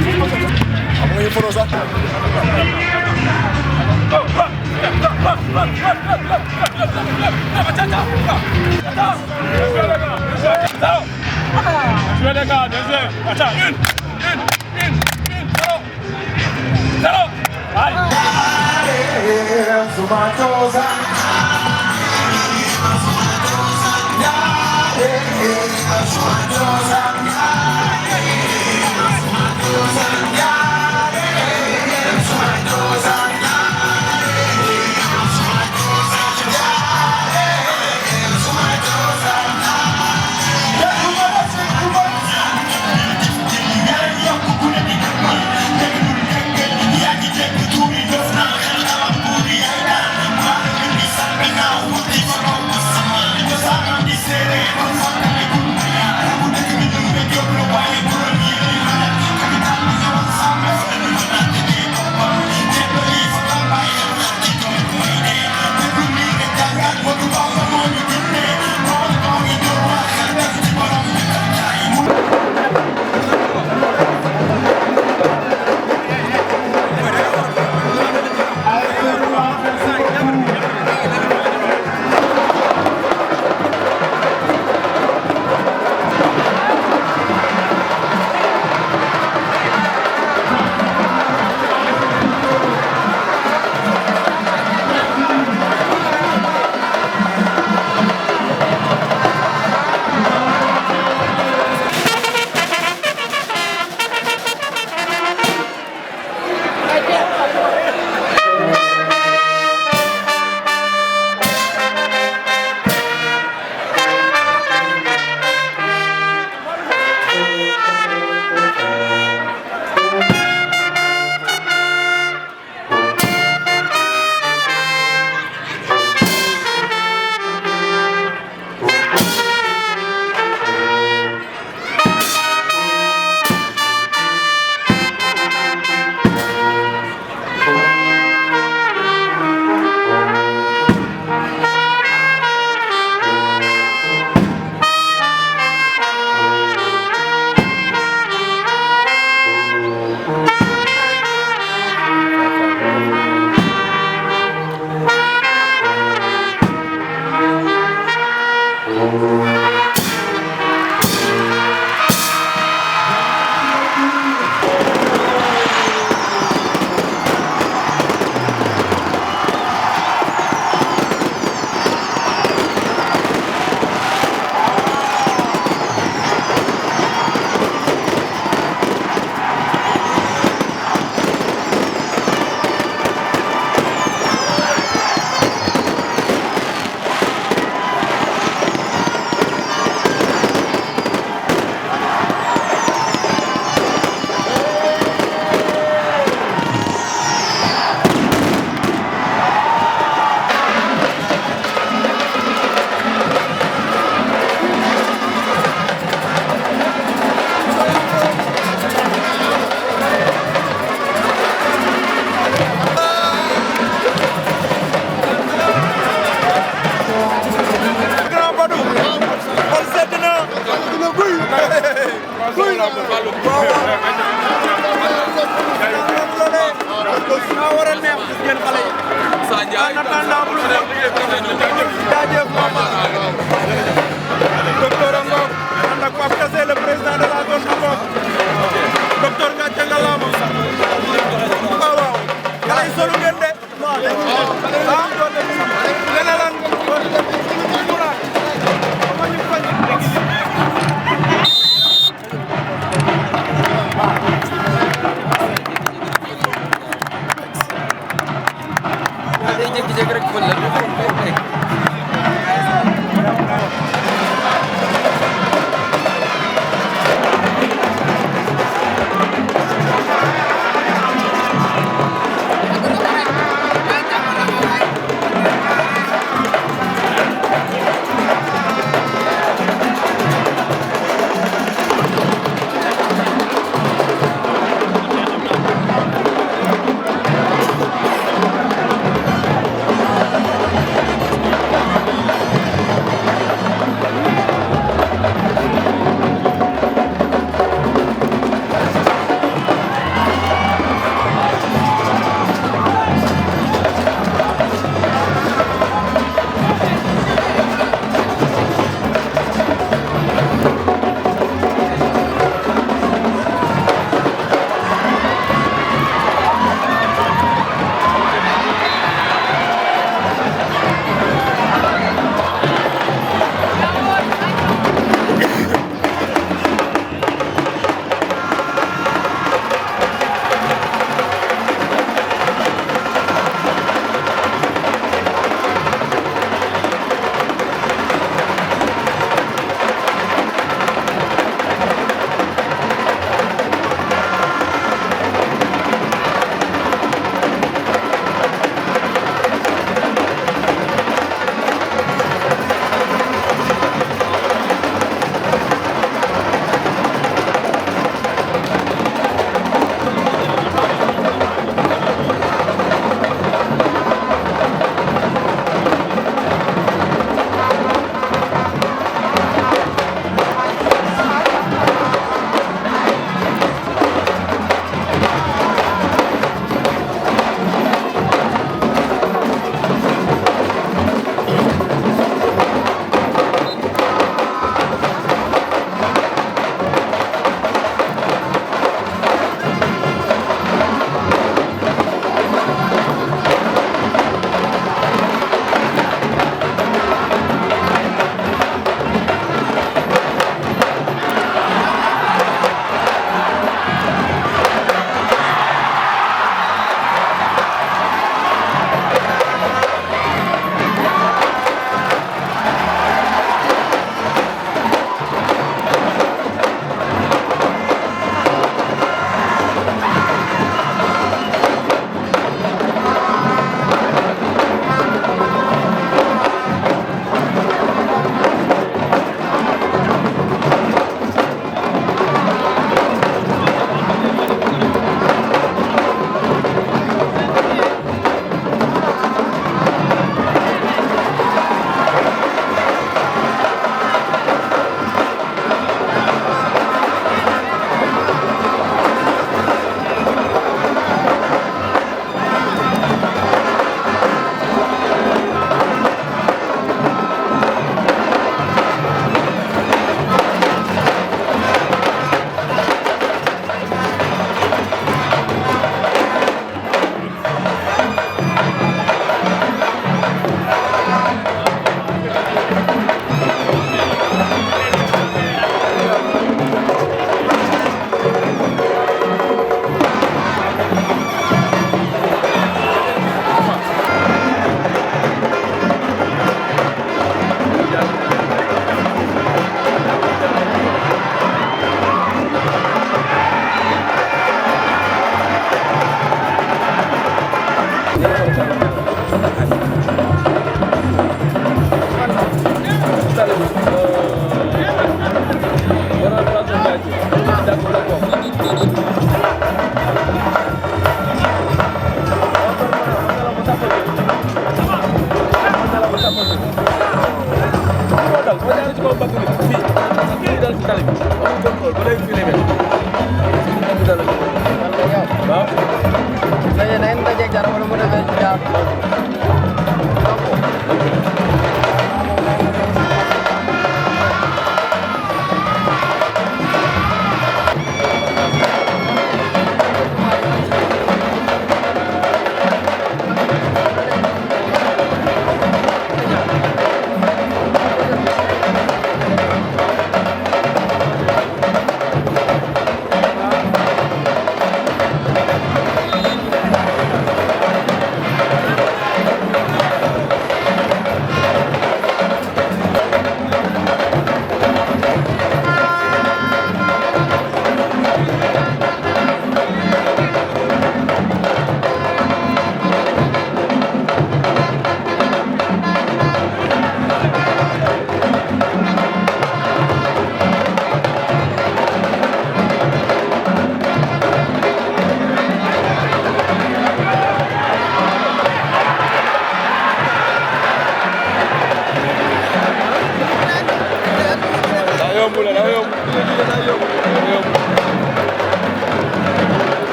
nga ñu photo sax. Je vais les gars, deuxième. Attends, une, zéro. Zéro. Allez.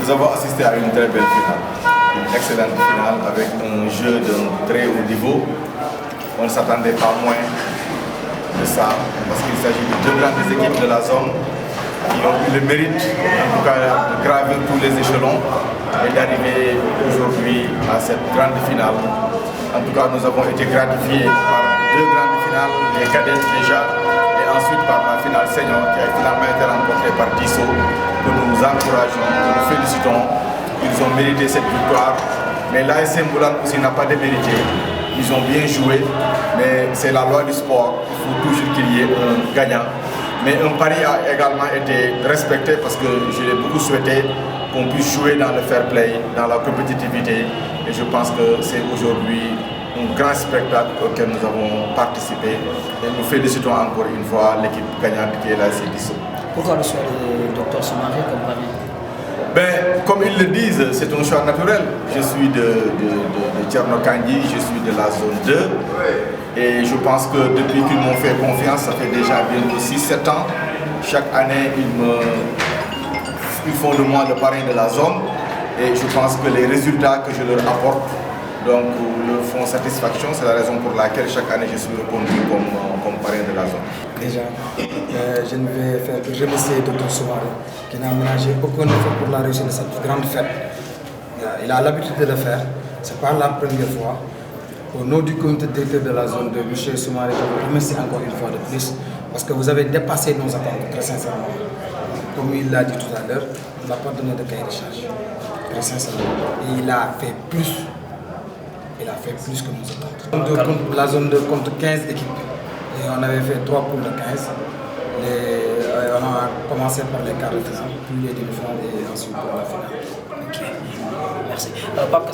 Nous avons assisté à une très belle finale, une excellente finale avec un jeu d'un très haut niveau. On ne s'attendait pas moins de ça, parce qu'il s'agit de deux grandes équipes de la zone qui ont eu le mérite, en tout cas, de gravir tous les échelons et d'arriver aujourd'hui à cette grande finale. En tout cas, nous avons été gratifiés par deux grandes finales, les cadets déjà, et ensuite par la finale senior qui a finalement été remportée par Disso, que nous encourageons, que nous félicitons. Ils ont mérité cette victoire, mais l'AS Mboulaan aussi n'a pas démérité. Ils ont bien joué, mais c'est la loi du sport, il faut toujours qu'il y ait un gagnant. Mais un pari a également été respecté parce que je l'ai beaucoup souhaité qu'on puisse jouer dans le fair play, dans la compétitivité. Et je pense que c'est aujourd'hui un grand spectacle auquel nous avons participé. Et nous félicitons encore une fois l'équipe gagnante qui est là, c'est Disso. Pourquoi le choix de Dr Soumaré comme parrain? Comme ils le disent, c'est un choix naturel. Je suis de Thierno Kandji, je suis de la zone 2. Et je pense que depuis qu'ils m'ont fait confiance, ça fait déjà bientôt 6-7 ans. Chaque année, ils font de moi le parrain de la zone. Et je pense que les résultats que je leur apporte donc, leur font satisfaction. C'est la raison pour laquelle chaque année je suis reconduit comme parrain de la zone. Déjà, je ne vais faire que remercier Dr Soumaré qui n'a ménagé aucun effort pour la réussite de cette grande fête. Il a l'habitude de le faire, ce n'est pas la première fois. Au nom du comité directeur de la zone de M. Soumaré, je vous remercie encore une fois de plus parce que vous avez dépassé nos attentes très sincèrement. Comme il l'a dit tout à l'heure, on n'a pas donné de cahier de charge, très sincèrement. Et il a fait plus. Il a fait plus que nos attentes. La zone de compte 15 équipes. Et on avait fait 3 poules de 15. On a commencé par les quarts de finale, puis les demi-finales et ensuite pour la finale. Ok, merci. Pape,